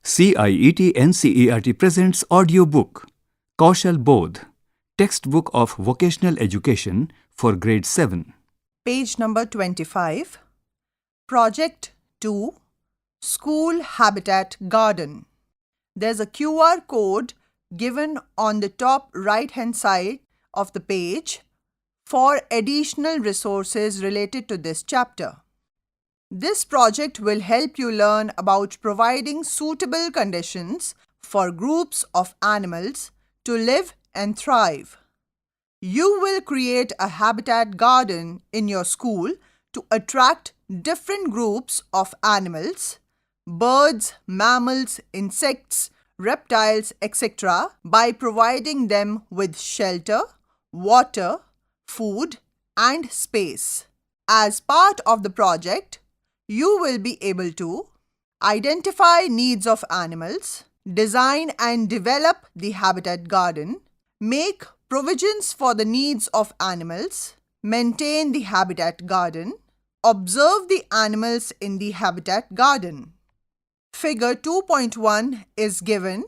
CIET NCERT presents audiobook Kaushal Bodh, Textbook of Vocational Education for Grade 7. Page number 25. Project 2, School Habitat Garden. There's a QR code given on the top right-hand side of the page for additional resources related to this chapter. This project will help you learn about providing suitable conditions for groups of animals to live and thrive. You will create a habitat garden in your school to attract different groups of animals, birds, mammals, insects, reptiles, etc. by providing them with shelter, water, food, and space. As part of the project, you will be able to identify needs of animals, design and develop the habitat garden, make provisions for the needs of animals, maintain the habitat garden, observe the animals in the habitat garden. Figure 2.1 is given,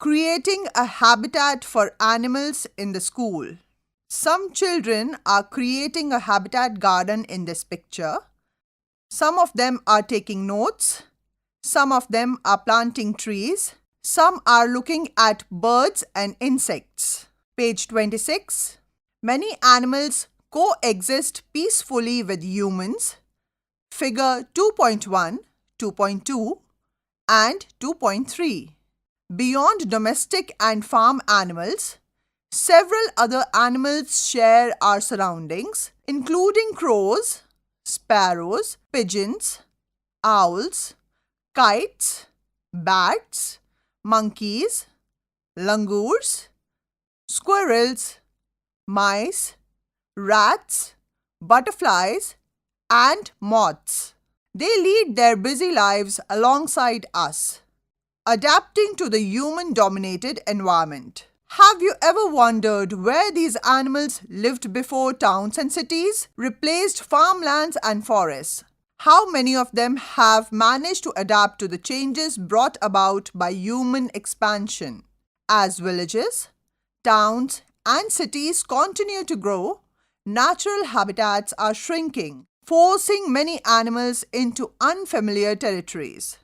creating a habitat for animals in the school. Some children are creating a habitat garden in this picture. Some of them are taking notes, some of them are planting trees, some are looking at birds and insects. Page 26. Many animals coexist peacefully with humans. Figure 2.1, 2.2 and 2.3. Beyond domestic and farm animals, several other animals share our surroundings, including crows, sparrows, pigeons, owls, kites, bats, monkeys, langurs, squirrels, mice, rats, butterflies, and moths. They lead their busy lives alongside us, adapting to the human-dominated environment. Have you ever wondered where these animals lived before towns and cities replaced farmlands and forests? How many of them have managed to adapt to the changes brought about by human expansion? As villages, towns, and cities continue to grow, natural habitats are shrinking, forcing many animals into unfamiliar territories.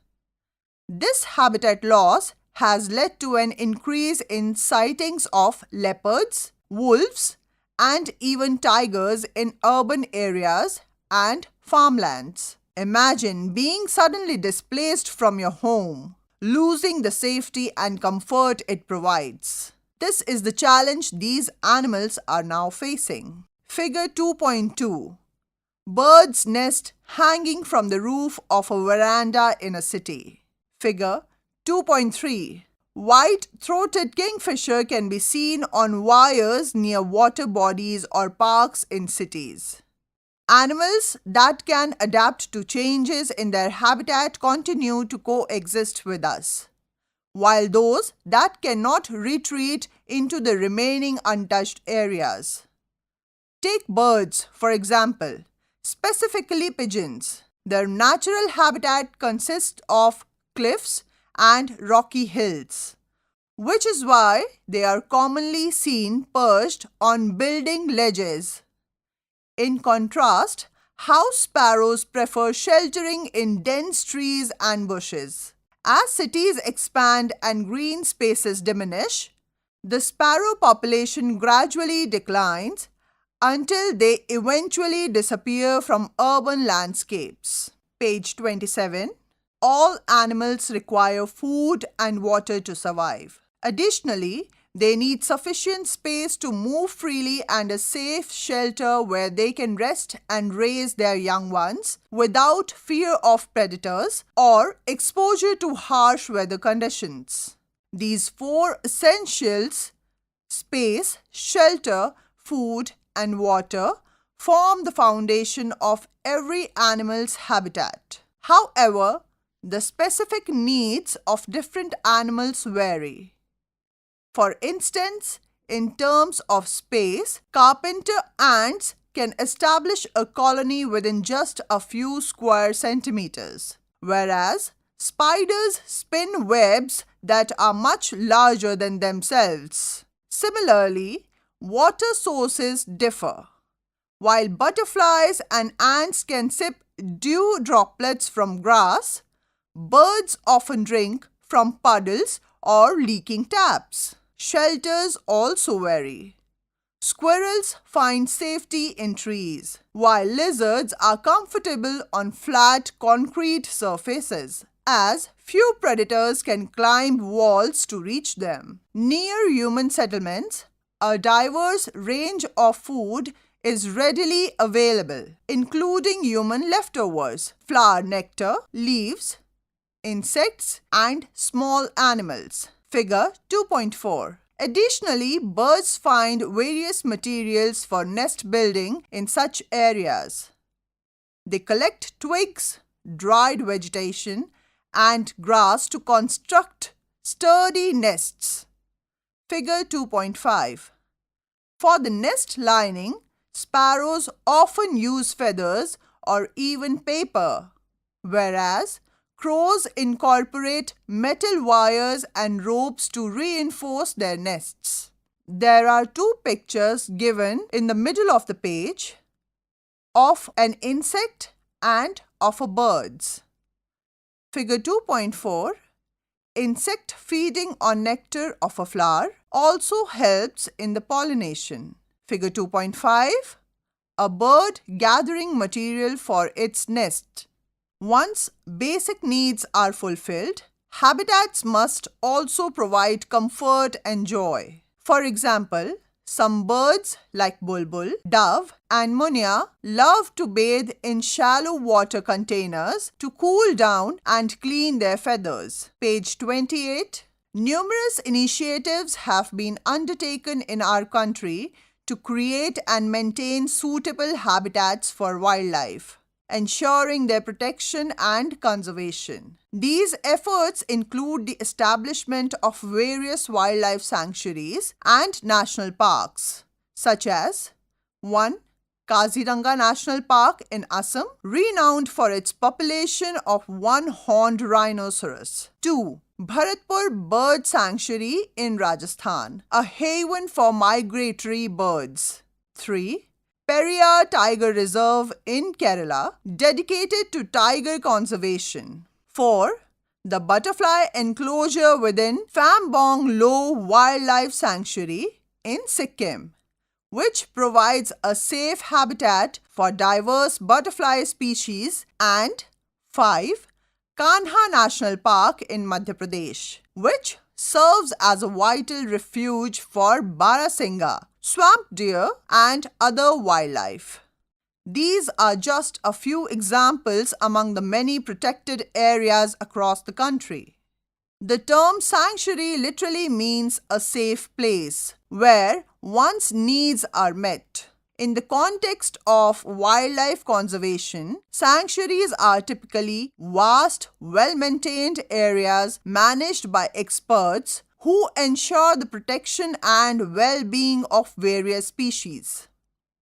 This habitat loss has led to an increase in sightings of leopards, wolves, and even tigers in urban areas and farmlands. Imagine being suddenly displaced from your home, losing the safety and comfort it provides. This is the challenge these animals are now facing. Figure 2.2. Bird's nest hanging from the roof of a veranda in a city. Figure 2.3. White-throated kingfisher can be seen on wires near water bodies or parks in cities. Animals that can adapt to changes in their habitat continue to coexist with us, while those that cannot retreat into the remaining untouched areas. Take birds, for example, specifically pigeons. Their natural habitat consists of cliffs and rocky hills, which is why they are commonly seen perched on building ledges. In contrast, house sparrows prefer sheltering in dense trees and bushes. As cities expand and green spaces diminish, the sparrow population gradually declines until they eventually disappear from urban landscapes. Page 27. All animals require food and water to survive. Additionally, they need sufficient space to move freely and a safe shelter where they can rest and raise their young ones without fear of predators or exposure to harsh weather conditions. These four essentials, space, shelter, food, and water, form the foundation of every animal's habitat. However, the specific needs of different animals vary. For instance, in terms of space, carpenter ants can establish a colony within just a few square centimeters, whereas spiders spin webs that are much larger than themselves. Similarly, water sources differ. While butterflies and ants can sip dew droplets from grass, birds often drink from puddles or leaking taps. Shelters also vary. Squirrels find safety in trees, while lizards are comfortable on flat concrete surfaces, as few predators can climb walls to reach them. Near human settlements, a diverse range of food is readily available, including human leftovers, flower nectar, leaves, insects, and small animals. Figure 2.4. Additionally, birds find various materials for nest building in such areas. They collect twigs, dried vegetation, and grass to construct sturdy nests. Figure 2.5. For the nest lining, sparrows often use feathers or even paper, whereas crows incorporate metal wires and ropes to reinforce their nests. There are two pictures given in the middle of the page of an insect and of a bird's. Figure 2.4. Insect feeding on nectar of a flower also helps in the pollination. Figure 2.5. A bird gathering material for its nest. Once basic needs are fulfilled, habitats must also provide comfort and joy. For example, some birds like bulbul, dove, and munia love to bathe in shallow water containers to cool down and clean their feathers. Page 28. Numerous initiatives have been undertaken in our country to create and maintain suitable habitats for wildlife, ensuring their protection and conservation. These efforts include the establishment of various wildlife sanctuaries and national parks, such as 1. Kaziranga National Park in Assam, renowned for its population of one-horned rhinoceros. 2. Bharatpur Bird Sanctuary in Rajasthan, a haven for migratory birds. 3. Periyar Tiger Reserve in Kerala, dedicated to tiger conservation. 4. The butterfly enclosure within Phambong Lo Wildlife Sanctuary in Sikkim, which provides a safe habitat for diverse butterfly species. And 5. Kanha National Park in Madhya Pradesh, which serves as a vital refuge for Barasingha, swamp deer, and other wildlife. These are just a few examples among the many protected areas across the country. The term sanctuary literally means a safe place where one's needs are met. In the context of wildlife conservation, sanctuaries are typically vast, well-maintained areas managed by experts who ensure the protection and well-being of various species.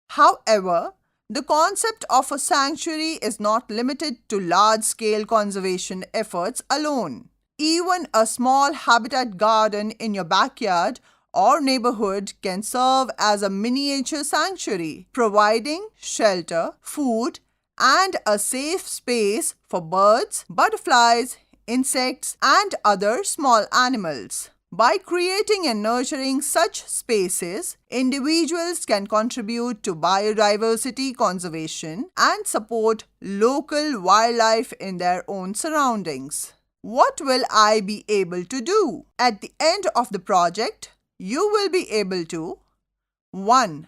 However, the concept of a sanctuary is not limited to large-scale conservation efforts alone. Even a small habitat garden in your backyard or neighborhood can serve as a miniature sanctuary, providing shelter, food, and a safe space for birds, butterflies, insects, and other small animals. By creating and nurturing such spaces, individuals can contribute to biodiversity conservation and support local wildlife in their own surroundings. What will I be able to do? At the end of the project, you will be able to 1.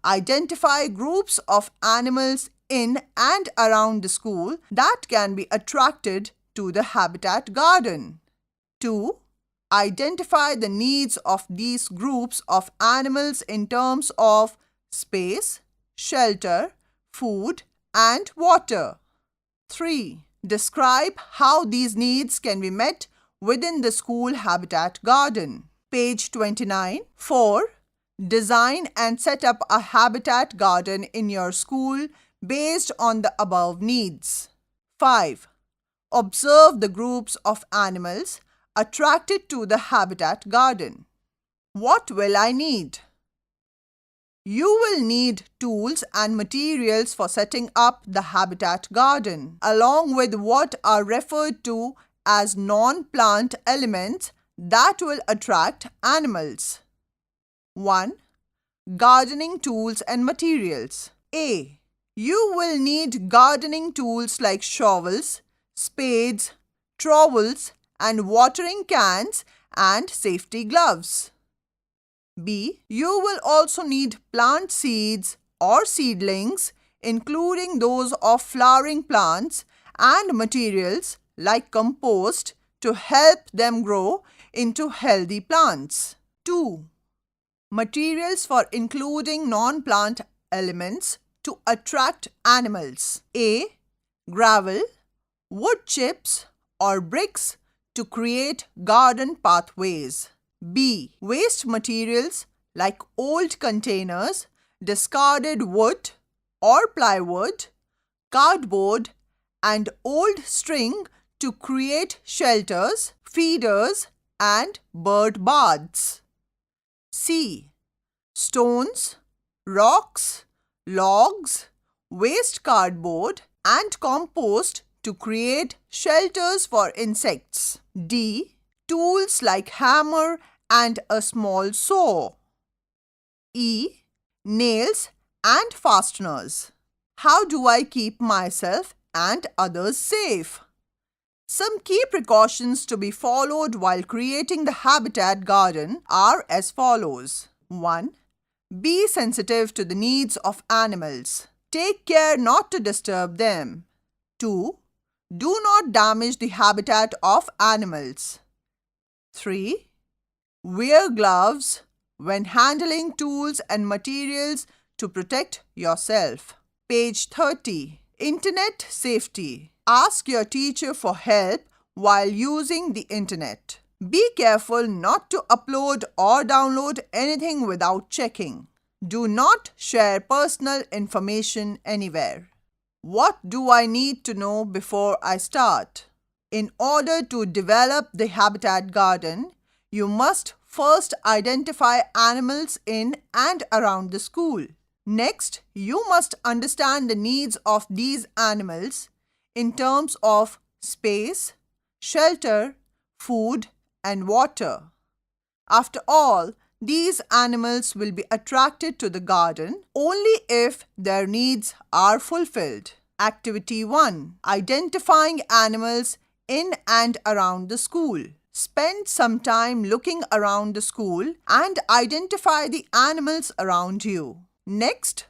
Identify groups of animals in and around the school that can be attracted to the habitat garden. 2. Identify the needs of these groups of animals in terms of space, shelter, food, and water. 3. Describe how these needs can be met within the school habitat garden. Page 29. 4. Design and set up a habitat garden in your school based on the above needs. 5. Observe the groups of animals attracted to the habitat garden. What will I need? You will need tools and materials for setting up the habitat garden, along with what are referred to as non-plant elements that will attract animals. 1. Gardening tools and materials. A. You will need gardening tools like shovels, spades, trowels, and watering cans and safety gloves. B. You will also need plant seeds or seedlings, including those of flowering plants, and materials like compost to help them grow into healthy plants. 2. Materials for including non-plant elements to attract animals. A. Gravel, wood chips, or bricks to create garden pathways. B. Waste materials like old containers, discarded wood or plywood, cardboard, and old string to create shelters, feeders, and bird baths. C. Stones, rocks, logs, waste cardboard, and compost to create shelters for insects. D. Tools like hammer and a small saw. E. Nails and fasteners. How do I keep myself and others safe? Some key precautions to be followed while creating the habitat garden are as follows. 1. Be sensitive to the needs of animals. Take care not to disturb them. 2. Do not damage the habitat of animals. 3. Wear gloves when handling tools and materials to protect yourself. Page 30. Internet safety. Ask your teacher for help while using the internet. Be careful not to upload or download anything without checking. Do not share personal information anywhere. What do I need to know before I start? In order to develop the habitat garden, you must first identify animals in and around the school. Next, you must understand the needs of these animals in terms of space, shelter, food, and water. After all, these animals will be attracted to the garden only if their needs are fulfilled. Activity 1. Identifying animals in and around the school. Spend some time looking around the school and identify the animals around you. Next,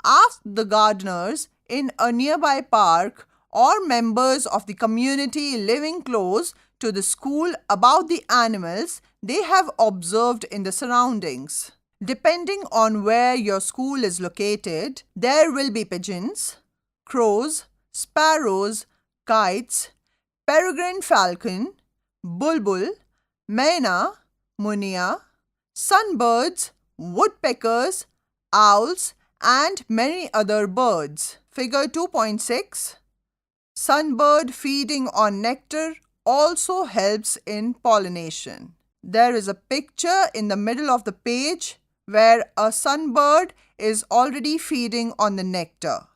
ask the gardeners in a nearby park or members of the community living close to the school about the animals they have observed in the surroundings. Depending on where your school is located, there will be pigeons, crows, sparrows, kites, peregrine falcon, bulbul, myna, munia, sunbirds, woodpeckers, owls, and many other birds. Figure 2.6. Sunbird feeding on nectar also helps in pollination. There is a picture in the middle of the page where a sunbird is already feeding on the nectar.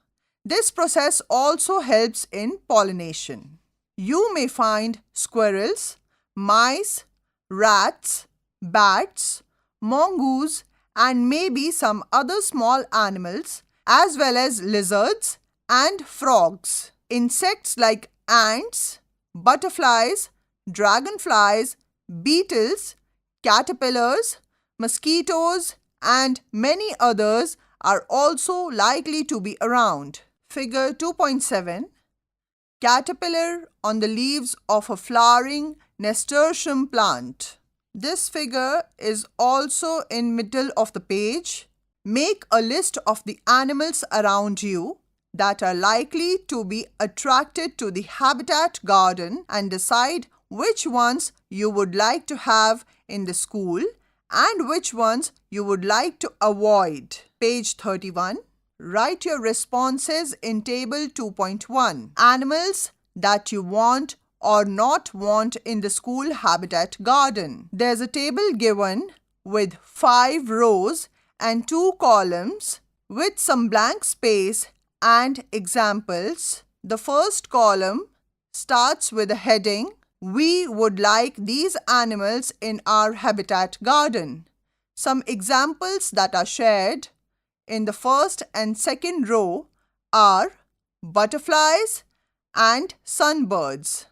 This process also helps in pollination. You may find squirrels, mice, rats, bats, mongoose, and maybe some other small animals, as well as lizards and frogs. Insects like ants, butterflies, dragonflies, beetles, caterpillars, mosquitoes, and many others are also likely to be around. Figure 2.7. Caterpillar on the leaves of a flowering nasturtium plant. This figure is also in middle of the page. Make a list of the animals around you that are likely to be attracted to the habitat garden and decide which ones you would like to have in the school and which ones you would like to avoid. Page 31. Write your responses in table 2.1. Animals that you want or not want in the school habitat garden. There's a table given with 5 rows and 2 columns with some blank space and examples. The first column starts with a heading, "We would like these animals in our habitat garden." Some examples that are shared in the first and second row are butterflies and sunbirds.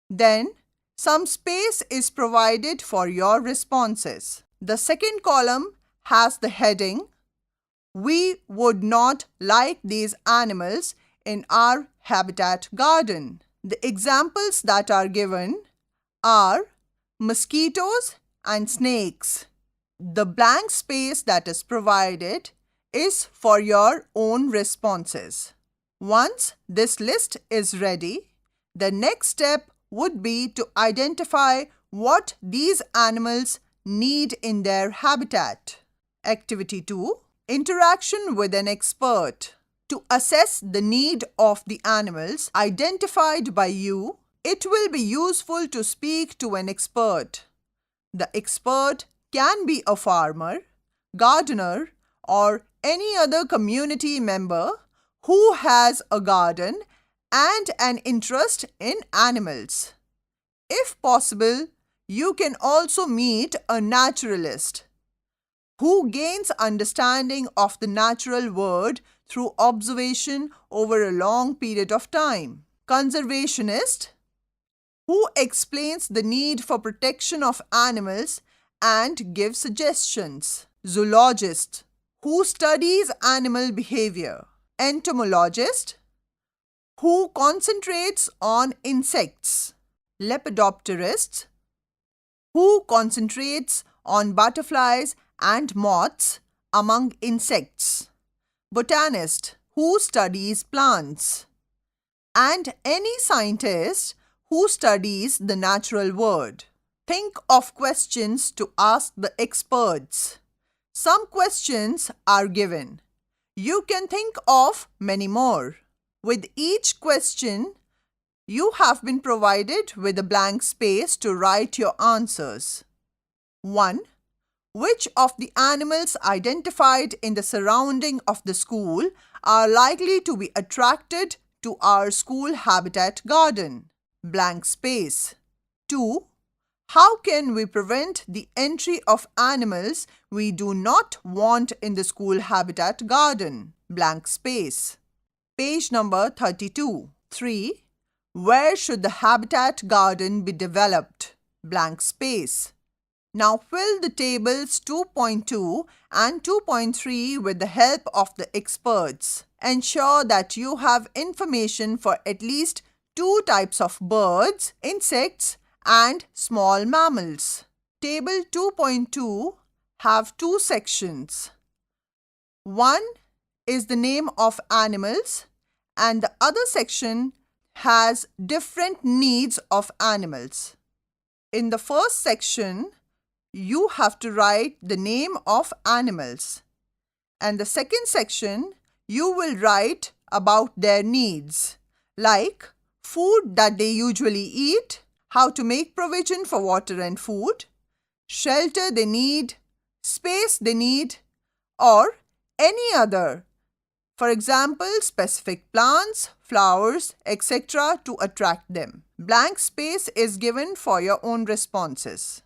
Then some space is provided for your responses. The second column has the heading, "We would not like these animals in our habitat garden." The examples that are given are mosquitoes and snakes. The blank space that is provided is for your own responses. Once this list is ready, the next step would be to identify what these animals need in their habitat. Activity 2. Interaction with an expert. To assess the need of the animals identified by you, it will be useful to speak to an expert. The expert can be a farmer, gardener, or any other community member who has a garden and an interest in animals. If possible, you can also meet a naturalist who gains understanding of the natural world through observation over a long period of time. Conservationist, who explains the need for protection of animals and gives suggestions. Zoologist, who studies animal behavior. Entomologist, who concentrates on insects. Lepidopterist, who concentrates on butterflies and moths among insects. Botanist, who studies plants. And any scientist who studies the natural world. Think of questions to ask the experts. Some questions are given. You can think of many more. With each question, you have been provided with a blank space to write your answers. 1. Which of the animals identified in the surrounding of the school are likely to be attracted to our school habitat garden? Blank space. 2. How can we prevent the entry of animals we do not want in the school habitat garden? Blank space. Page number 32. 3. Where should the habitat garden be developed? Blank space. Now fill the tables 2.2 and 2.3 with the help of the experts. Ensure that you have information for at least 2 types of birds, insects, and small mammals. Table 2.2 have 2 sections. One is the name of animals and the other section has different needs of animals. In the first section, you have to write the name of animals, and the second section you will write about their needs, like food that they usually eat, how to make provision for water and food, shelter they need, space they need, or any other. For example, specific plants, flowers, etc. to attract them. Blank space is given for your own responses.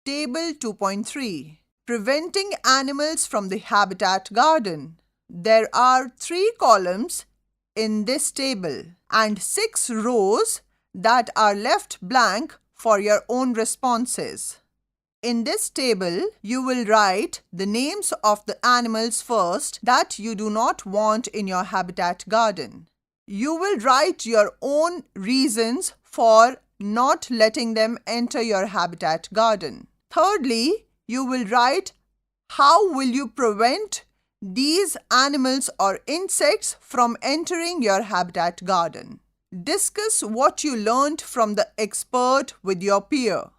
Table 2.3. Preventing animals from the habitat garden. There are 3 columns in this table and 6 rows that are left blank for your own responses. In this table, you will write the names of the animals first that you do not want in your habitat garden. You will write your own reasons for not letting them enter your habitat garden. Thirdly, you will write how will you prevent these animals or insects from entering your habitat garden. Discuss what you learned from the expert with your peer.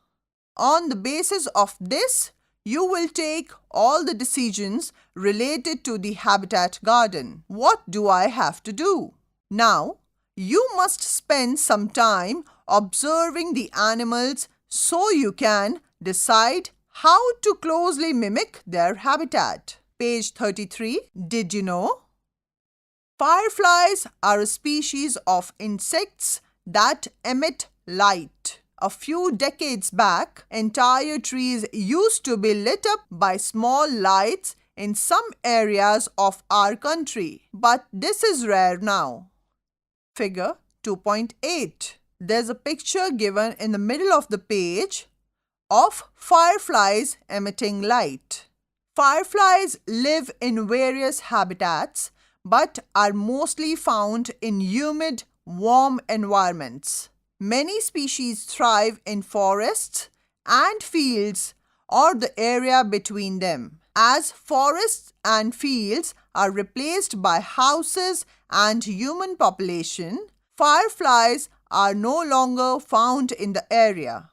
On the basis of this, you will take all the decisions related to the habitat garden. What do I have to do? Now, You must spend some time observing the animals so you can decide how to closely mimic their habitat. Page 33. Did you know? Fireflies are a species of insects that emit light. A few decades back, entire trees used to be lit up by small lights in some areas of our country, but this is rare now. Figure 2.8. There's a picture given in the middle of the page of fireflies emitting light. Fireflies live in various habitats but are mostly found in humid, warm environments. Many species thrive in forests and fields or the area between them. As forests and fields are replaced by houses and human population, fireflies are no longer found in the area.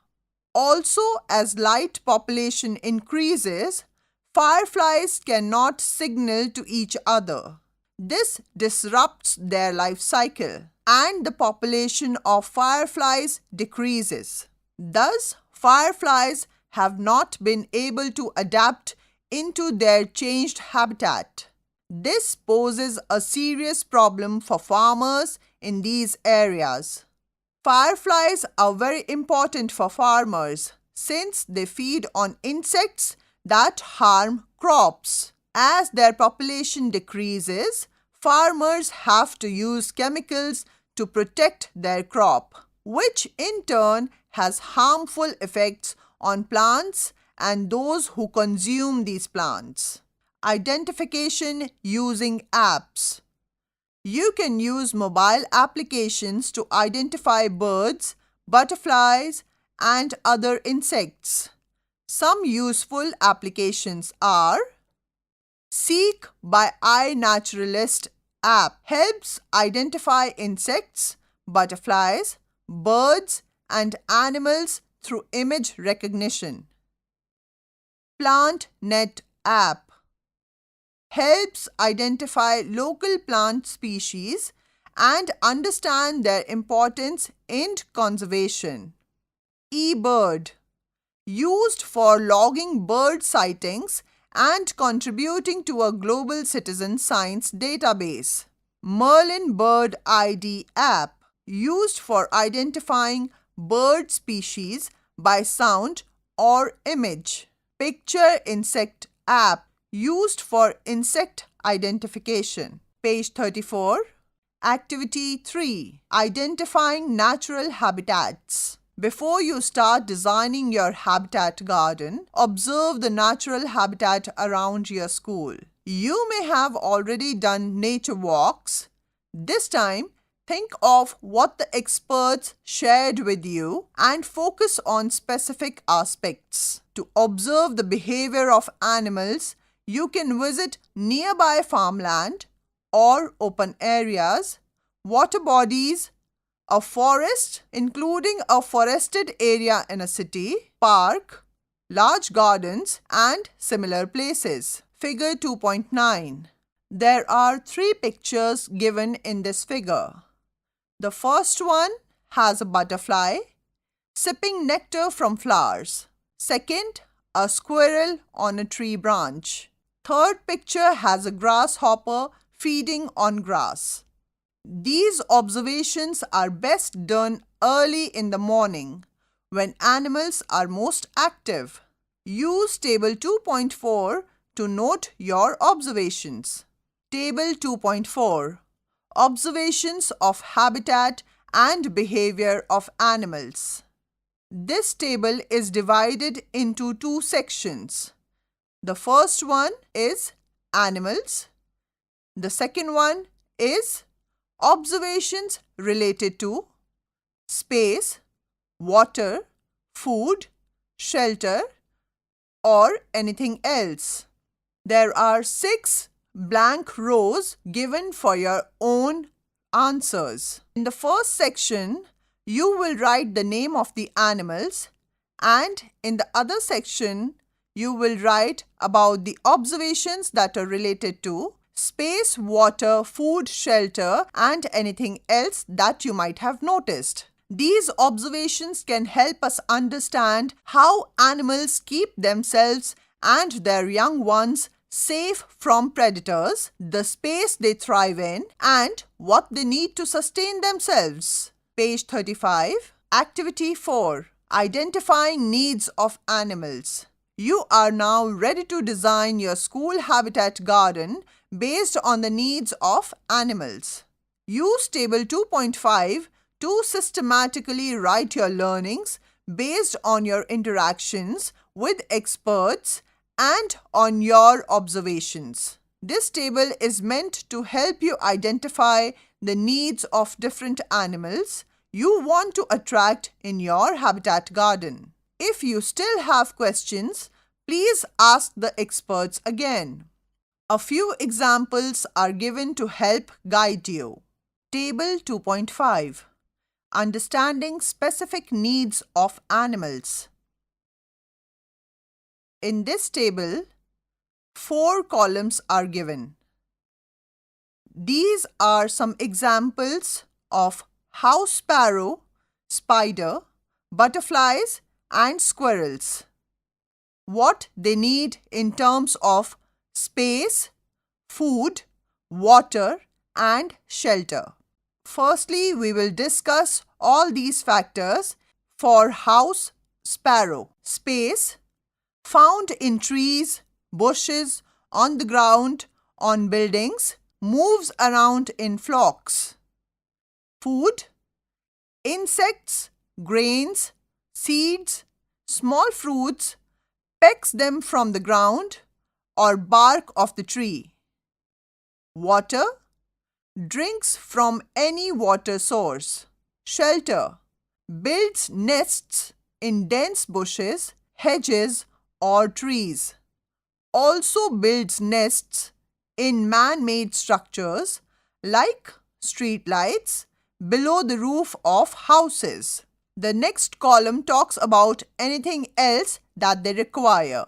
Also, as light population increases, fireflies cannot signal to each other. This disrupts their life cycle and the population of fireflies decreases. Thus, fireflies have not been able to adapt into their changed habitat. This poses a serious problem for farmers in these areas. Fireflies are very important for farmers since they feed on insects that harm crops. As their population decreases, farmers have to use chemicals to protect their crop, which in turn has harmful effects on plants and those who consume these plants. Identification using apps. You can use mobile applications to identify birds, butterflies, and other insects. Some useful applications are Seek by iNaturalist app helps identify insects, butterflies, birds, and animals through image recognition. PlantNet app helps identify local plant species and understand their importance in conservation. eBird, used for logging bird sightings and contributing to a global citizen science database. Merlin Bird ID app, used for identifying bird species by sound or image. Picture Insect app, used for insect identification. Page 34. Activity 3. Identifying natural habitats. Before you start designing your habitat garden, observe the natural habitat around your school. You may have already done nature walks. This time, think of what the experts shared with you and focus on specific aspects. To observe the behavior of animals, you can visit nearby farmland or open areas, water bodies, a forest, including a forested area in a city, park, large gardens, and similar places. Figure 2.9. There are 3 pictures given in this figure. The first one has a butterfly sipping nectar from flowers. Second, a squirrel on a tree branch. Third picture has a grasshopper feeding on grass. These observations are best done early in the morning when animals are most active. Use Table 2.4 to note your observations. Table 2.4. Observations of habitat and behavior of animals. This table is divided into 2 sections. The first one is animals. The second one is observations related to space, water, food, shelter, or anything else. There are 6 blank rows given for your own answers. In the first section, you will write the name of the animals, and in the other section, you will write about the observations that are related to space, water, food, shelter, and anything else that you might have noticed. These observations can help us understand how animals keep themselves and their young ones safe from predators, the space they thrive in, and what they need to sustain themselves. Page 35. Activity 4. Identifying needs of animals. You are now ready to design your school habitat garden based on the needs of animals. Use Table 2.5 to systematically write your learnings based on your interactions with experts and on your observations. This table is meant to help you identify the needs of different animals you want to attract in your habitat garden. If you still have questions, please ask the experts again. A few examples are given to help guide you. Table 2.5. Understanding specific needs of animals. In this table, 4 columns are given. These are some examples of house sparrow, spider, butterflies, and squirrels. What they need in terms of space, food, water, and shelter. Firstly, we will discuss all these factors for house sparrow. Space, found in trees, bushes, on the ground, on buildings, moves around in flocks. Food, insects, grains, seeds, small fruits, pecks them from the ground or bark of the tree. Water, drinks from any water source. Shelter, builds nests in dense bushes, hedges, or trees. Also builds nests in man-made structures like street lights below the roof of houses. The next column talks about anything else that they require.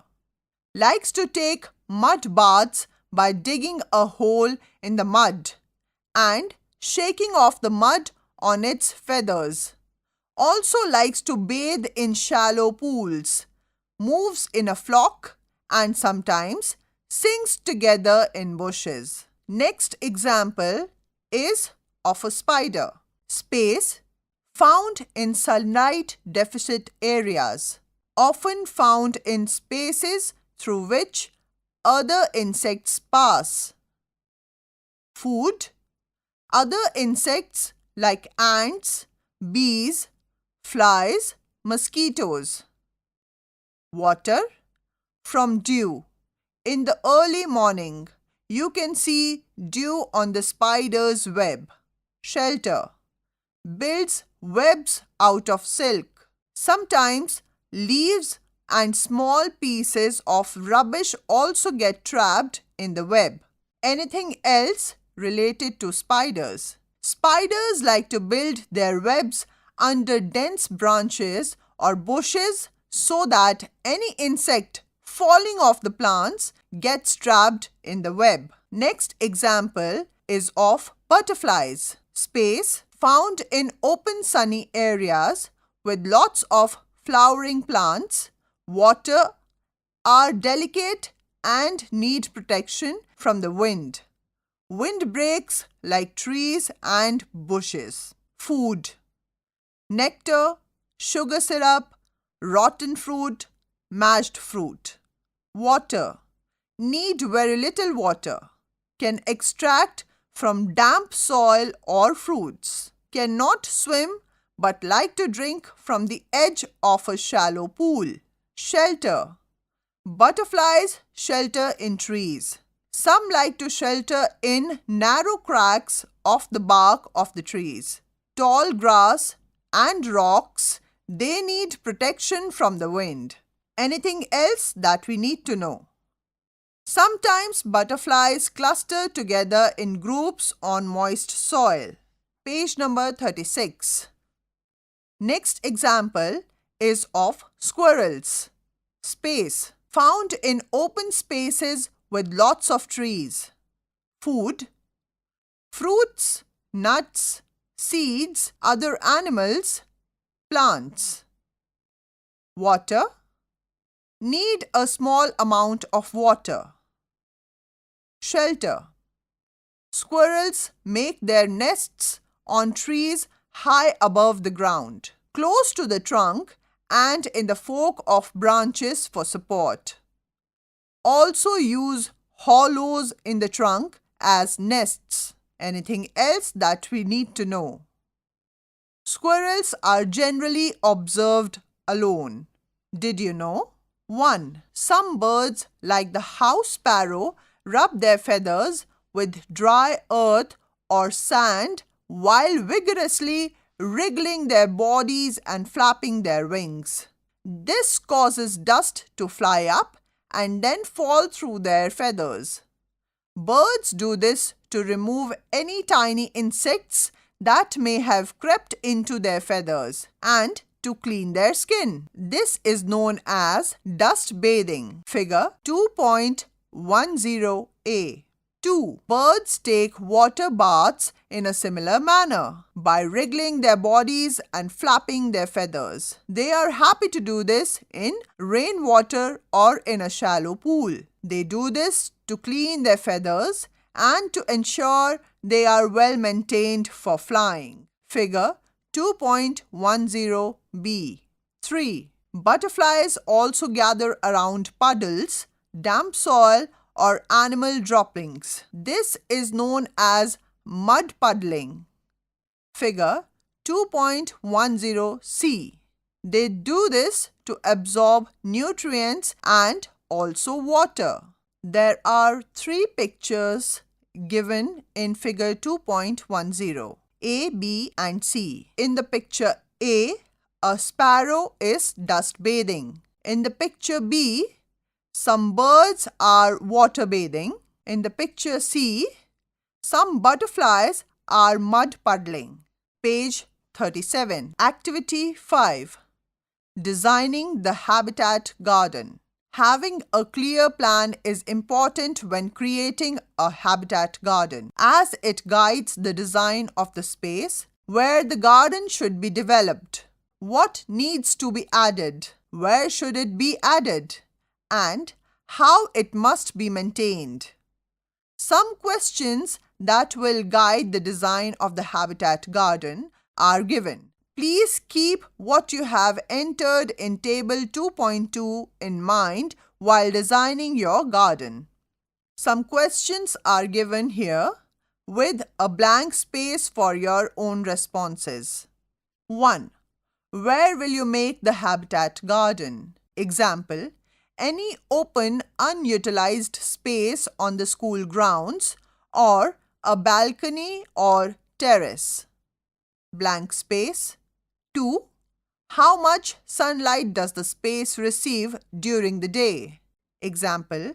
Likes to take mud baths by digging a hole in the mud and shaking off the mud on its feathers. Also likes to bathe in shallow pools, moves in a flock, and sometimes sings together in bushes. Next example is of a spider. Space, found in sunlight deficit areas, often found in spaces through which other insects pass. Food, other insects like ants, bees, flies, mosquitoes. Water, from dew. In the early morning, you can see dew on the spider's web. Shelter, builds webs out of silk. Sometimes leaves and small pieces of rubbish also get trapped in the web. Anything else related to spiders? Spiders like to build their webs under dense branches or bushes so that any insect falling off the plants gets trapped in the web. Next example is of butterflies. Space, found in open sunny areas with lots of flowering plants. Water, are delicate and need protection from the wind. Windbreaks like trees and bushes. Food, nectar, sugar syrup, rotten fruit, mashed fruit. Water, need very little water. Can extract from damp soil or fruits. Cannot swim but like to drink from the edge of a shallow pool. Shelter, butterflies shelter in trees. Some like to shelter in narrow cracks of the bark of the trees. Tall grass and rocks, they need protection from the wind. Anything else that we need to know? Sometimes butterflies cluster together in groups on moist soil. Page number 36. Next example is of squirrels. Space, found in open spaces with lots of trees. food, fruits, nuts, seeds, other animals, plants. Water, need a small amount of water. Shelter, squirrels make their nests on trees high above the ground, close to the trunk and in the fork of branches for support. Also use hollows in the trunk as nests. Anything else that we need to know? Squirrels are generally observed alone. Did you know? 1. Some birds, like the house sparrow, rub their feathers with dry earth or sand while vigorously wriggling their bodies and flapping their wings. This causes dust to fly up and then fall through their feathers. Birds do this to remove any tiny insects that may have crept into their feathers and to clean their skin. This is known as dust bathing. Figure 2.10a. 2. Birds take water baths in a similar manner by wriggling their bodies and flapping their feathers. They are happy to do this in rainwater or in a shallow pool. They do this to clean their feathers and to ensure they are well maintained for flying. Figure 2.10b. 3. Butterflies also gather around puddles, damp soil, or animal droppings. This is known as mud puddling. Figure 2.10c. They do this to absorb nutrients and also water. There are 3 pictures given in figure 2.10, A, B and C. In the picture A, a sparrow is dust bathing. In the picture B, some birds are water bathing. In the picture C, some butterflies are mud puddling. Page 37. Activity 5. Designing the habitat garden. Having a clear plan is important when creating a habitat garden, as it guides the design of the space where the garden should be developed. What needs to be added? Where should it be added? And how it must be maintained. Some questions that will guide the design of the habitat garden are given. Please keep what you have entered in table 2.2 in mind while designing your garden. Some questions are given here with a blank space for your own responses. 1. Where will you make the habitat garden? Example, any open unutilized space on the school grounds or a balcony or terrace. Blank space. 2. How much sunlight does the space receive during the day? Example,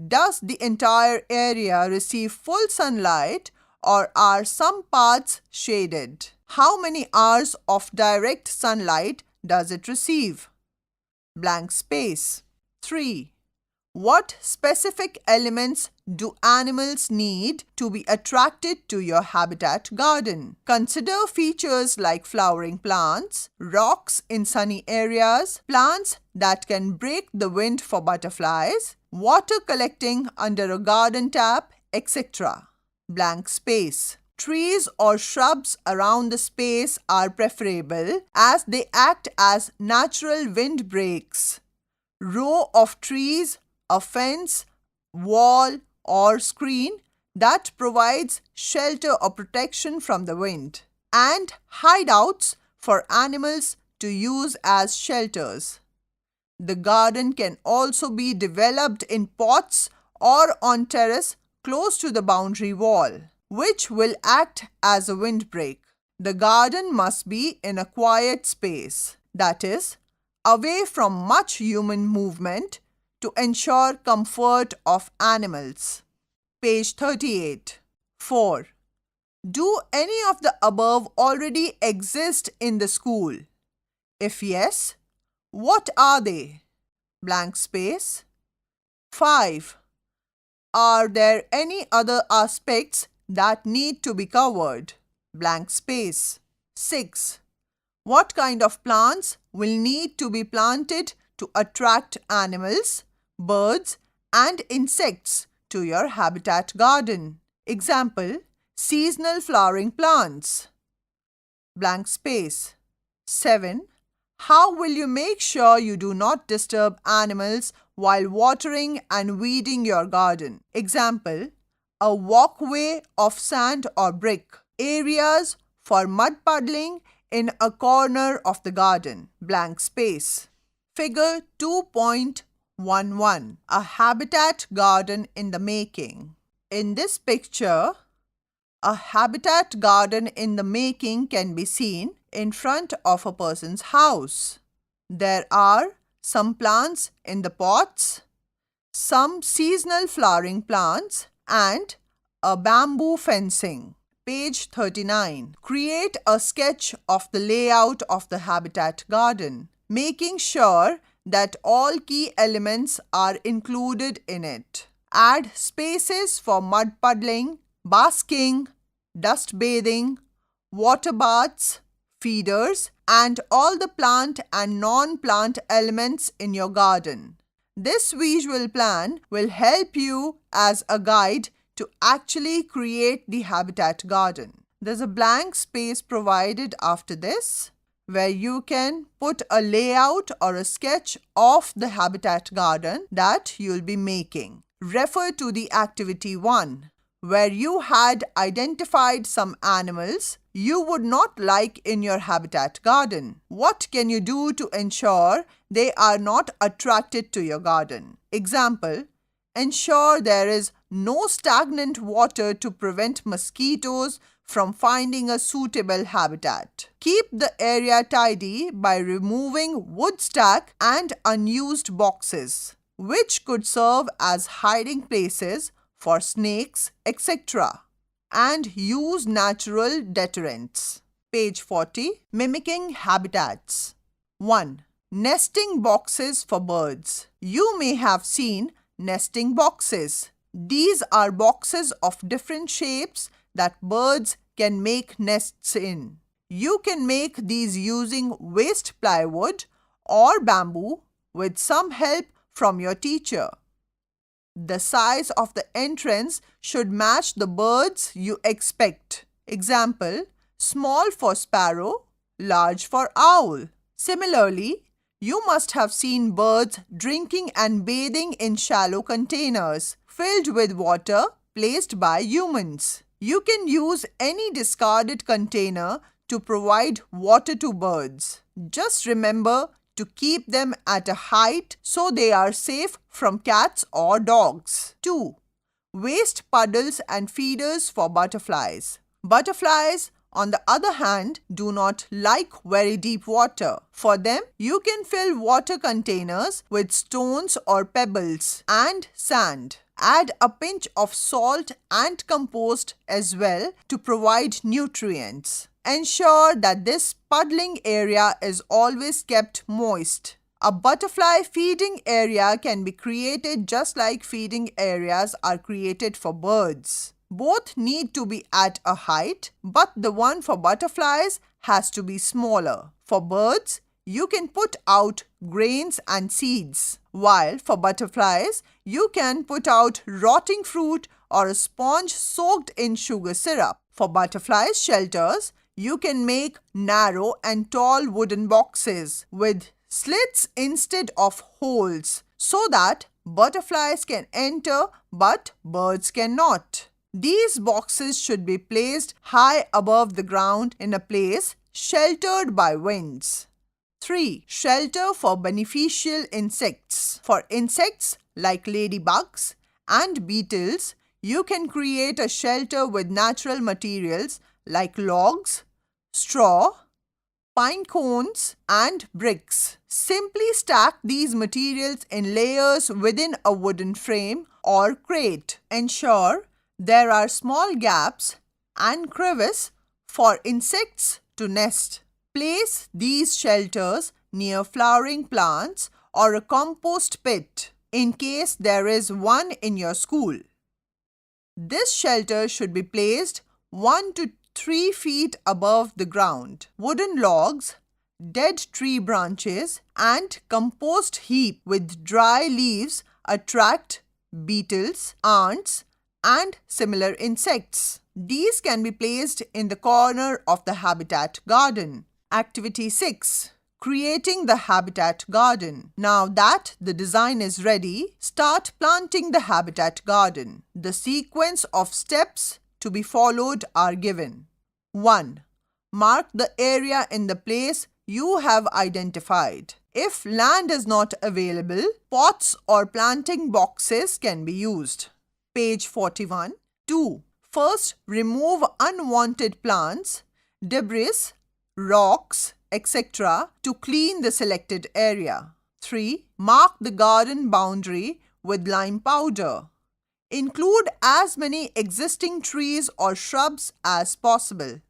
does the entire area receive full sunlight or are some parts shaded? How many hours of direct sunlight does it receive? Blank space. 3. What specific elements do animals need to be attracted to your habitat garden? Consider features like flowering plants, rocks in sunny areas, plants that can break the wind for butterflies, water collecting under a garden tap, etc. Blank space. Trees or shrubs around the space are preferable as they act as natural wind breaks. Row of trees, a fence, wall or screen that provides shelter or protection from the wind, and hideouts for animals to use as shelters. The garden can also be developed in pots or on terrace close to the boundary wall, which will act as a windbreak. The garden must be in a quiet space, that is, away from much human movement to ensure comfort of animals. Page 38. 4. Do any of the above already exist in the school? If yes, what are they? Blank space. 5. Are there any other aspects that need to be covered? Blank space. 6. What kind of plants will need to be planted to attract animals, birds, and insects to your habitat garden? Example, seasonal flowering plants. Blank space. 7. How will you make sure you do not disturb animals while watering and weeding your garden? Example, a walkway of sand or brick. Areas for mud puddling in a corner of the garden. Blank space. Figure 2.11. A habitat garden in the making. In this picture, a habitat garden in the making can be seen in front of a person's house. There are some plants in the pots, some seasonal flowering plants, and a bamboo fencing. Page 39. Create a sketch of the layout of the habitat garden, making sure that all key elements are included in it. Add spaces for mud puddling, basking, dust bathing, water baths, feeders, and all the plant and non-plant elements in your garden. This visual plan will help you as a guide to actually create the habitat garden. There's a blank space provided after this where you can put a layout or a sketch of the habitat garden that you'll be making. Refer to the activity 1, where you had identified some animals you would not like in your habitat garden. What can you do to ensure they are not attracted to your garden? Example, ensure there is no stagnant water to prevent mosquitoes from finding a suitable habitat. Keep the area tidy by removing wood stack and unused boxes, which could serve as hiding places for snakes, etc. And use natural deterrents. Page 40. Mimicking habitats. 1. Nesting boxes for birds. You may have seen nesting boxes. These are boxes of different shapes that birds can make nests in. You can make these using waste plywood or bamboo with some help from your teacher. The size of the entrance should match the birds you expect. Example, small for sparrow, large for owl. Similarly, you must have seen birds drinking and bathing in shallow containers filled with water placed by humans. You can use any discarded container to provide water to birds. Just remember to keep them at a height so they are safe from cats or dogs. 2. Waste puddles and feeders for butterflies. Butterflies, on the other hand, do not like very deep water. For them, you can fill water containers with stones or pebbles and sand. Add a pinch of salt and compost as well to provide nutrients. Ensure that this puddling area is always kept moist. A butterfly feeding area can be created just like feeding areas are created for birds. Both need to be at a height, but the one for butterflies has to be smaller. For birds, you can put out grains and seeds, while for butterflies, you can put out rotting fruit or a sponge soaked in sugar syrup. For butterflies' shelters, you can make narrow and tall wooden boxes with slits instead of holes so that butterflies can enter but birds cannot. These boxes should be placed high above the ground in a place sheltered by winds. 3. Shelter for beneficial insects. For insects like ladybugs and beetles, you can create a shelter with natural materials like logs, straw, pine cones, and bricks. Simply stack these materials in layers within a wooden frame or crate. Ensure there are small gaps and crevices for insects to nest. Place these shelters near flowering plants or a compost pit in case there is one in your school. This shelter should be placed 1 to 3 feet above the ground. Wooden logs, dead tree branches, and compost heap with dry leaves attract beetles, ants, and similar insects. These can be placed in the corner of the habitat garden. Activity 6. Creating the habitat garden. Now that the design is ready, start planting the habitat garden. The sequence of steps to be followed are given. 1. Mark the area in the place you have identified. If land is not available, pots or planting boxes can be used. Page 41. 2. First, remove unwanted plants, debris, rocks, etc. to clean the selected area. 3. Mark the garden boundary with lime powder. Include as many existing trees or shrubs as possible.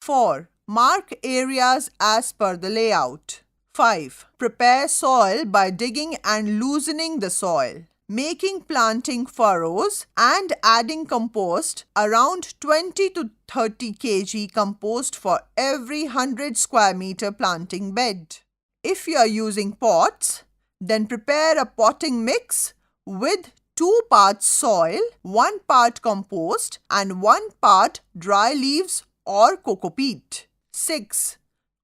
4. Mark areas as per the layout. 5. Prepare soil by digging and loosening the soil, making planting furrows and adding compost around 20 to 30 kg compost for every 100 square meter planting bed. If you are using pots, then prepare a potting mix with 2 parts soil, 1 part compost and 1 part dry leaves or coco peat. 6.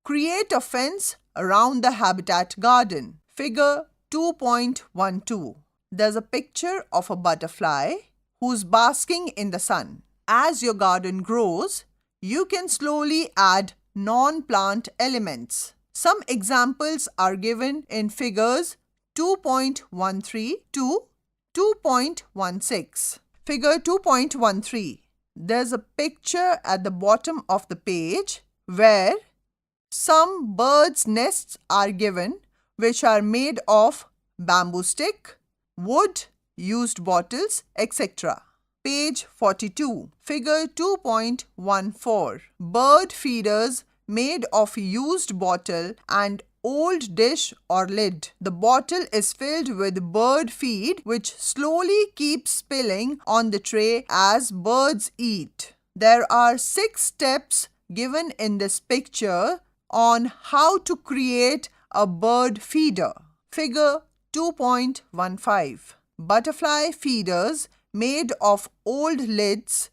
Create a fence around the habitat garden. Figure 2.12. There's a picture of a butterfly who's basking in the sun. As your garden grows, you can slowly add non-plant elements. Some examples are given in figures 2.13 to 2.16. Figure 2.13. There's a picture at the bottom of the page where some birds' nests are given, which are made of bamboo stick, wood, used bottles, etc. Page 42. Figure 2.14. Bird feeders made of used bottle and old dish or lid. The bottle is filled with bird feed which slowly keeps spilling on the tray as birds eat. There are 6 steps given in this picture on how to create a bird feeder. Figure 2.15. Butterfly feeders made of old lids,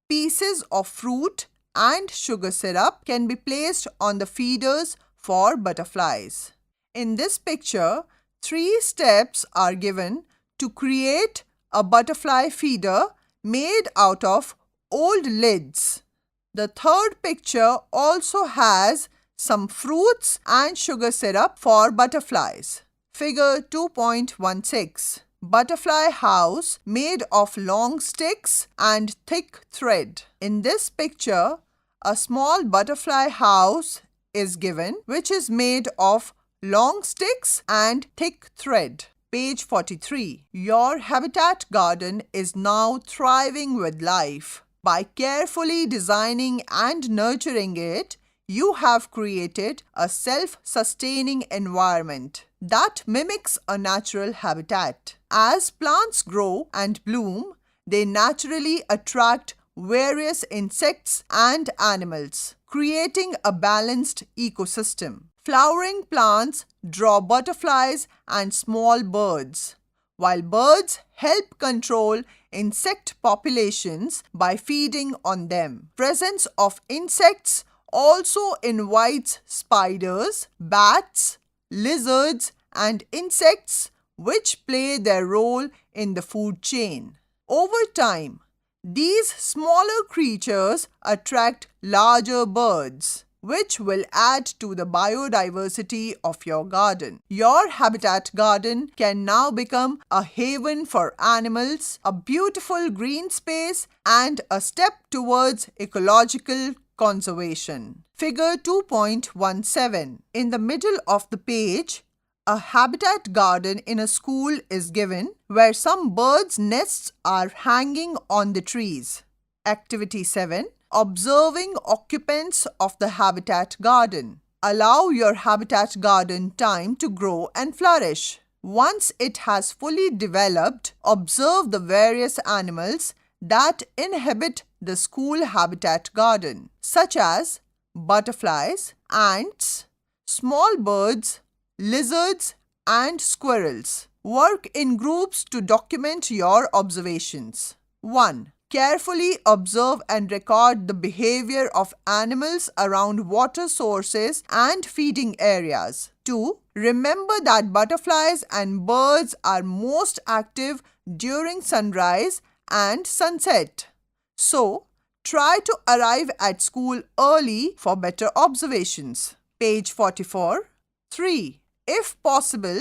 pieces of fruit and sugar syrup can be placed on the feeders for butterflies. In this picture, 3 steps are given to create a butterfly feeder made out of old lids. The third picture also has some fruits and sugar syrup for butterflies. Figure 2.16. Butterfly house made of long sticks and thick thread. In this picture, a small butterfly house is given, which is made of long sticks and thick thread. Page 43. Your habitat garden is now thriving with life. By carefully designing and nurturing it, you have created a self-sustaining environment that mimics a natural habitat. As plants grow and bloom, they naturally attract various insects and animals, creating a balanced ecosystem. Flowering plants draw butterflies and small birds, while birds help control insect populations by feeding on them. Presence of insects also invites spiders, bats, lizards, and insects which play their role in the food chain. Over time, these smaller creatures attract larger birds, which will add to the biodiversity of your garden. Your habitat garden can now become a haven for animals, a beautiful green space, and a step towards ecological conservation. Figure 2.17. In the middle of the page, a habitat garden in a school is given where some birds' nests are hanging on the trees. Activity 7. Observing occupants of the habitat garden. Allow your habitat garden time to grow and flourish. Once it has fully developed, observe the various animals that inhabit the school habitat garden, such as butterflies, ants, small birds, lizards, and squirrels. Work in groups to document your observations. 1. Carefully observe and record the behavior of animals around water sources and feeding areas. 2. Remember that butterflies and birds are most active during sunrise and sunset. So, try to arrive at school early for better observations. Page 44. 3. If possible,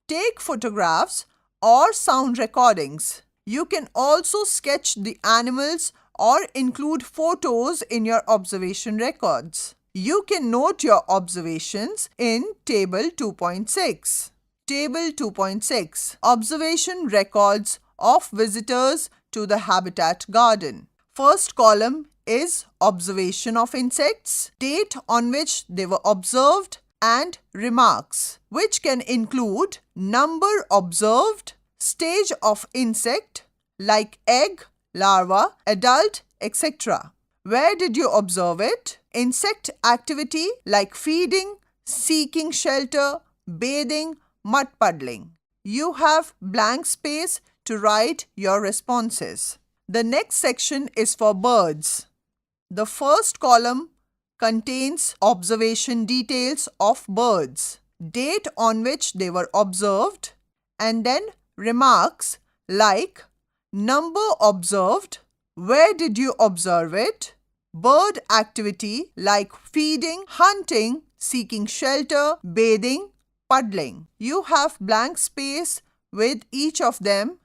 take photographs or sound recordings. You can also sketch the animals or include photos in your observation records. You can note your observations in Table 2.6. Table 2.6. Observation records of visitors to the habitat garden. First column is observation of insects, date on which they were observed, and remarks, which can include number observed, stage of insect like egg, larva, adult, etc. Where did you observe it? Insect activity like feeding, seeking shelter, bathing, mud puddling. You have blank space to write your responses. The next section is for birds. The first column contains observation details of birds, date on which they were observed, and then remarks like number observed, where did you observe it, bird activity like feeding, hunting, seeking shelter, bathing, puddling. You have blank space with each of them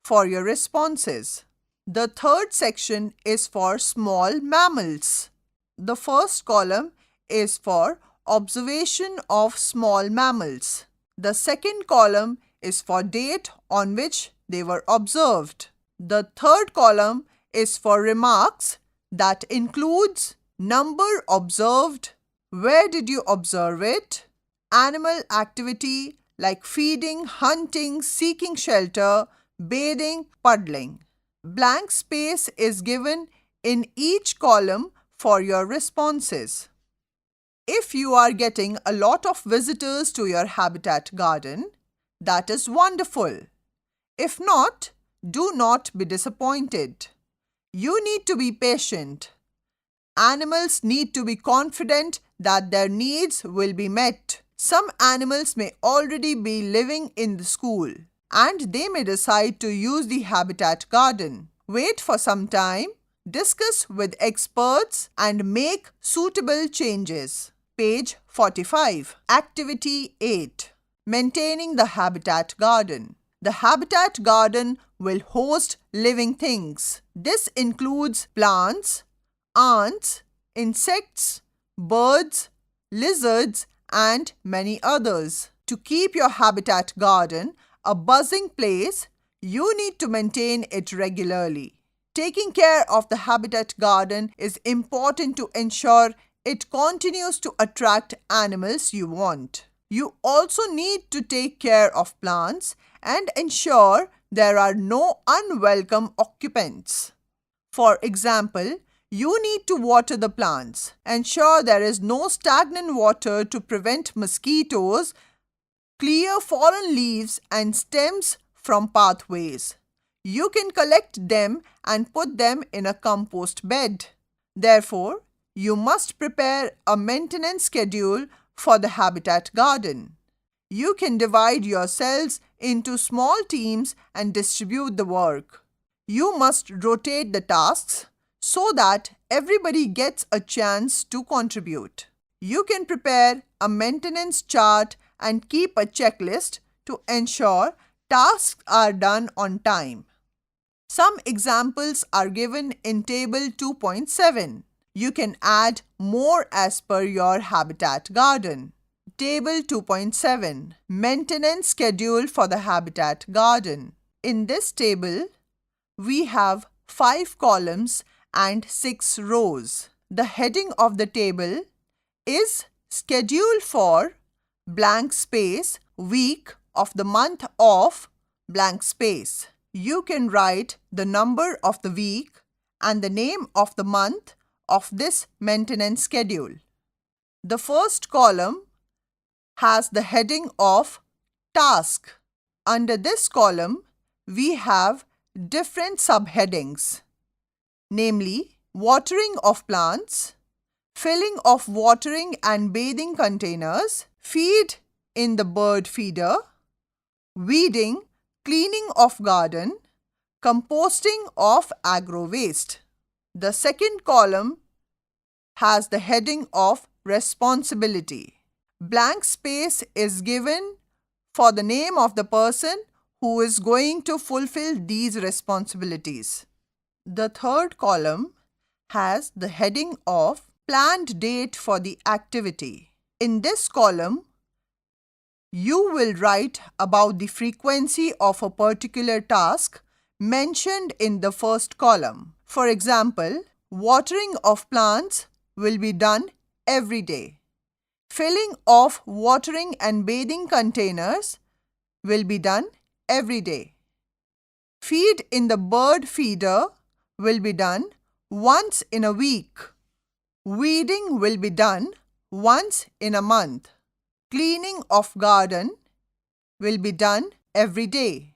for your responses. The third section is for small mammals. The first column is for observation of small mammals. The second column is for date on which they were observed. The third column is for remarks that includes number observed, where did you observe it, animal activity like feeding, hunting, seeking shelter, bathing, puddling. Blank space is given in each column for your responses. If you are getting a lot of visitors to your habitat garden, that is wonderful. If not, do not be disappointed. You need to be patient. Animals need to be confident that their needs will be met. Some animals may already be living in the school, and they may decide to use the habitat garden. Wait for some time, discuss with experts, and make suitable changes. Page 45. Activity 8. Maintaining the habitat garden. The habitat garden will host living things. This includes plants, ants, insects, birds, lizards, and many others. To keep your habitat garden a buzzing place, you need to maintain it regularly. Taking care of the habitat garden is important to ensure it continues to attract animals you want. You also need to take care of plants and ensure there are no unwelcome occupants. For example, you need to water the plants. Ensure there is no stagnant water to prevent mosquitoes. Clear fallen leaves and stems from pathways. You can collect them and put them in a compost bed. Therefore, you must prepare a maintenance schedule for the habitat garden. You can divide yourselves into small teams and distribute the work. You must rotate the tasks so that everybody gets a chance to contribute. You can prepare a maintenance chart and keep a checklist to ensure tasks are done on time. Some examples are given in Table 2.7. You can add more as per your habitat garden. Table 2.7. Maintenance schedule for the habitat garden. In this table, we have 5 columns and 6 rows. The heading of the table is Schedule for blank space week of the month of blank space. you can write the number of the week and the name of the month of this maintenance schedule. The first column has the heading of Task. Under this column, we have different subheadings, namely watering of plants, filling of watering and bathing containers, feed in the bird feeder, weeding, cleaning of garden, composting of agro waste. The second column has the heading of Responsibility. Blank space is given for the name of the person who is going to fulfill these responsibilities. The third column has the heading of Planned date for the activity. In this column, you will write about the frequency of a particular task mentioned in the first column. For example, watering of plants will be done every day. Filling of watering and bathing containers will be done every day. Feed in the bird feeder will be done once in a week. Weeding will be done once in a month. Cleaning of garden will be done every day.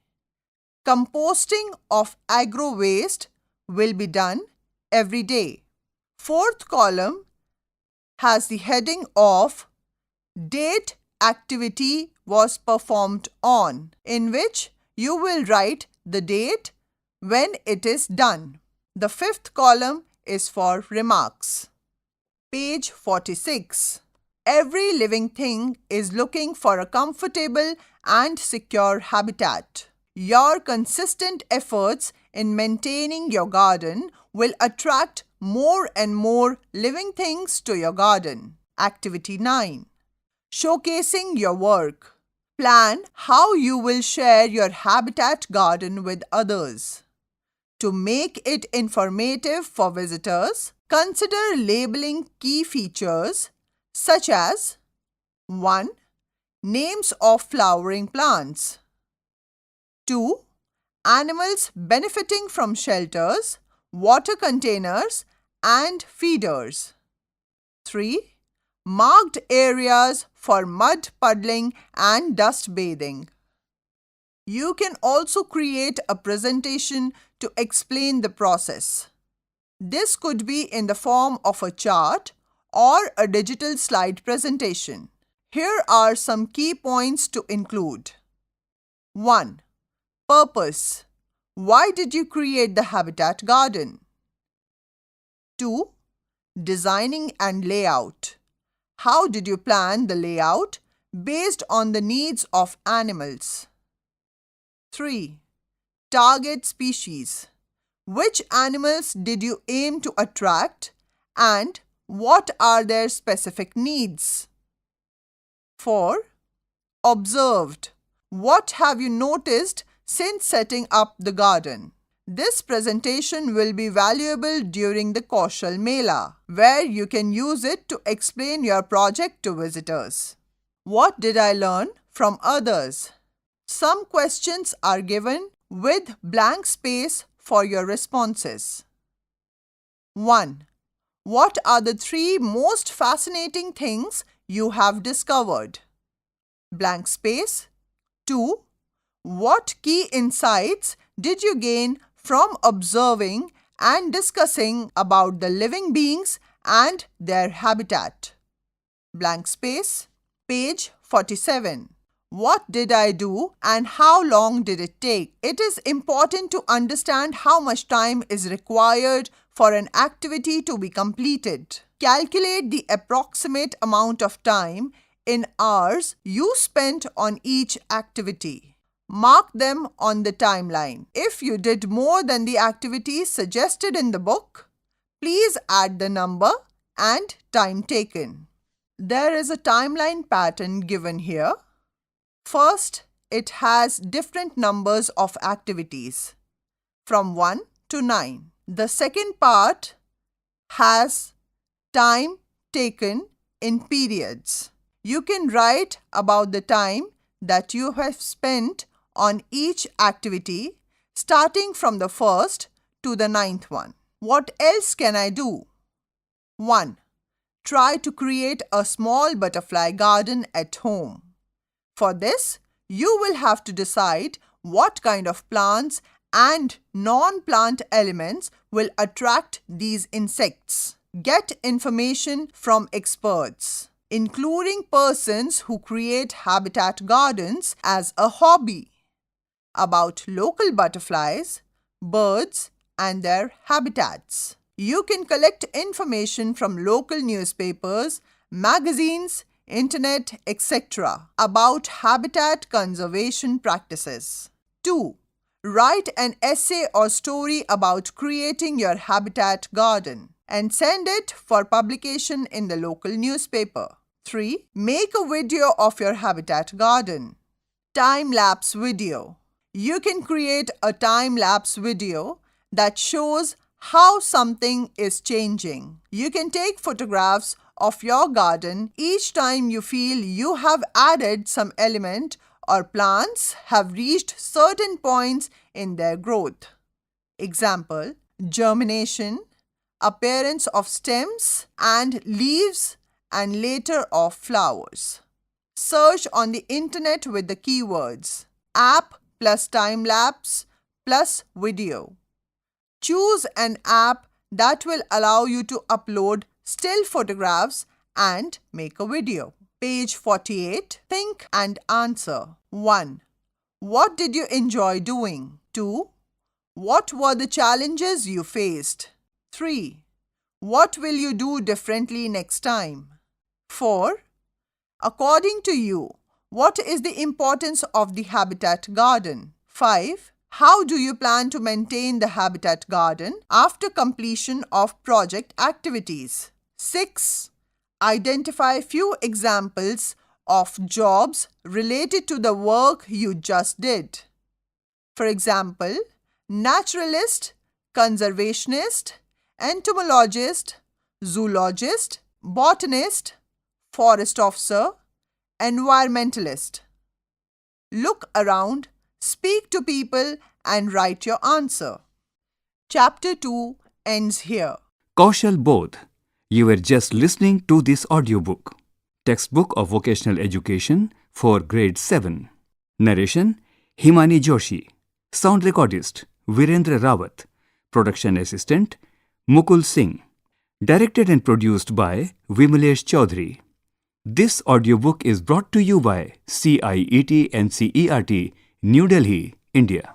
Composting of agro waste will be done every day. Fourth column has the heading of Date activity was performed on, in which you will write the date when it is done. The fifth column is for remarks. Page 46. Every living thing is looking for a comfortable and secure habitat. Your consistent efforts in maintaining your garden will attract more and more living things to your garden. Activity 9. Showcasing your work. Plan how you will share your habitat garden with others. To make it informative for visitors, consider labeling key features such as 1. Names of flowering plants. 2. Animals benefiting from shelters, water containers and feeders. 3. Marked areas for mud puddling and dust bathing. You can also create a presentation to explain the process. This could be in the form of a chart or a digital slide presentation. Here are some key points to include. 1. Purpose. Why did you create the habitat garden? 2. Designing and layout. How did you plan the layout based on the needs of animals? 3. Target species. Which animals did you aim to attract and what are their specific needs? 4. Observed. What have you noticed since setting up the garden? This presentation will be valuable during the Kaushal Mela, where you can use it to explain your project to visitors. What did I learn from others? Some questions are given with blank space for your responses. 1. What are the 3 most fascinating things you have discovered? Blank space. 2. What key insights did you gain from observing and discussing about the living beings and their habitat? Blank space. Page 47. What did I do and how long did it take? It is important to understand how much time is required for an activity to be completed. Calculate the approximate amount of time in hours you spent on each activity. Mark them on the timeline. If you did more than the activities suggested in the book, please add the number and time taken. There is a timeline pattern given here. First, it has different numbers of activities from 1 to 9. The second part has time taken in periods. You can write about the time that you have spent on each activity, starting from the first to the 9th one. What else can I do? 1. Try to create a small butterfly garden at home. For this, you will have to decide what kind of plants and non-plant elements will attract these insects. Get information from experts, including persons who create habitat gardens as a hobby, about local butterflies, birds, and their habitats. You can collect information from local newspapers, magazines, internet, etc. about habitat conservation practices. 2. Write an essay or story about creating your habitat garden and send it for publication in the local newspaper. 3. Make a video of your habitat garden. Time-lapse video. You can create a time-lapse video that shows how something is changing. You can take photographs of your garden each time you feel you have added some element or plants have reached certain points in their growth. Example: germination, appearance of stems and leaves, and later of flowers. Search on the internet with the keywords app plus time-lapse plus video. Choose an app that will allow you to upload still photographs and make a video. Page 48. Think and answer. 1. What did you enjoy doing? 2. What were the challenges you faced? 3. What will you do differently next time? 4. According to you, what is the importance of the habitat garden? 5. How do you plan to maintain the habitat garden after completion of project activities? 6. Identify few examples of jobs related to the work you just did. For example, naturalist, conservationist, entomologist, zoologist, botanist, forest officer, environmentalist. Look around, speak to people, and write your answer. Chapter 2 ends here. Kaushal Bodh. You were just listening to this audiobook. Textbook of Vocational Education for Grade 7. Narration: Himani Joshi. Sound recordist: Virendra Rawat. Production assistant: Mukul Singh. Directed and produced by Vimalesh Chaudhary. This audiobook is brought to you by CIET NCERT, New Delhi, India.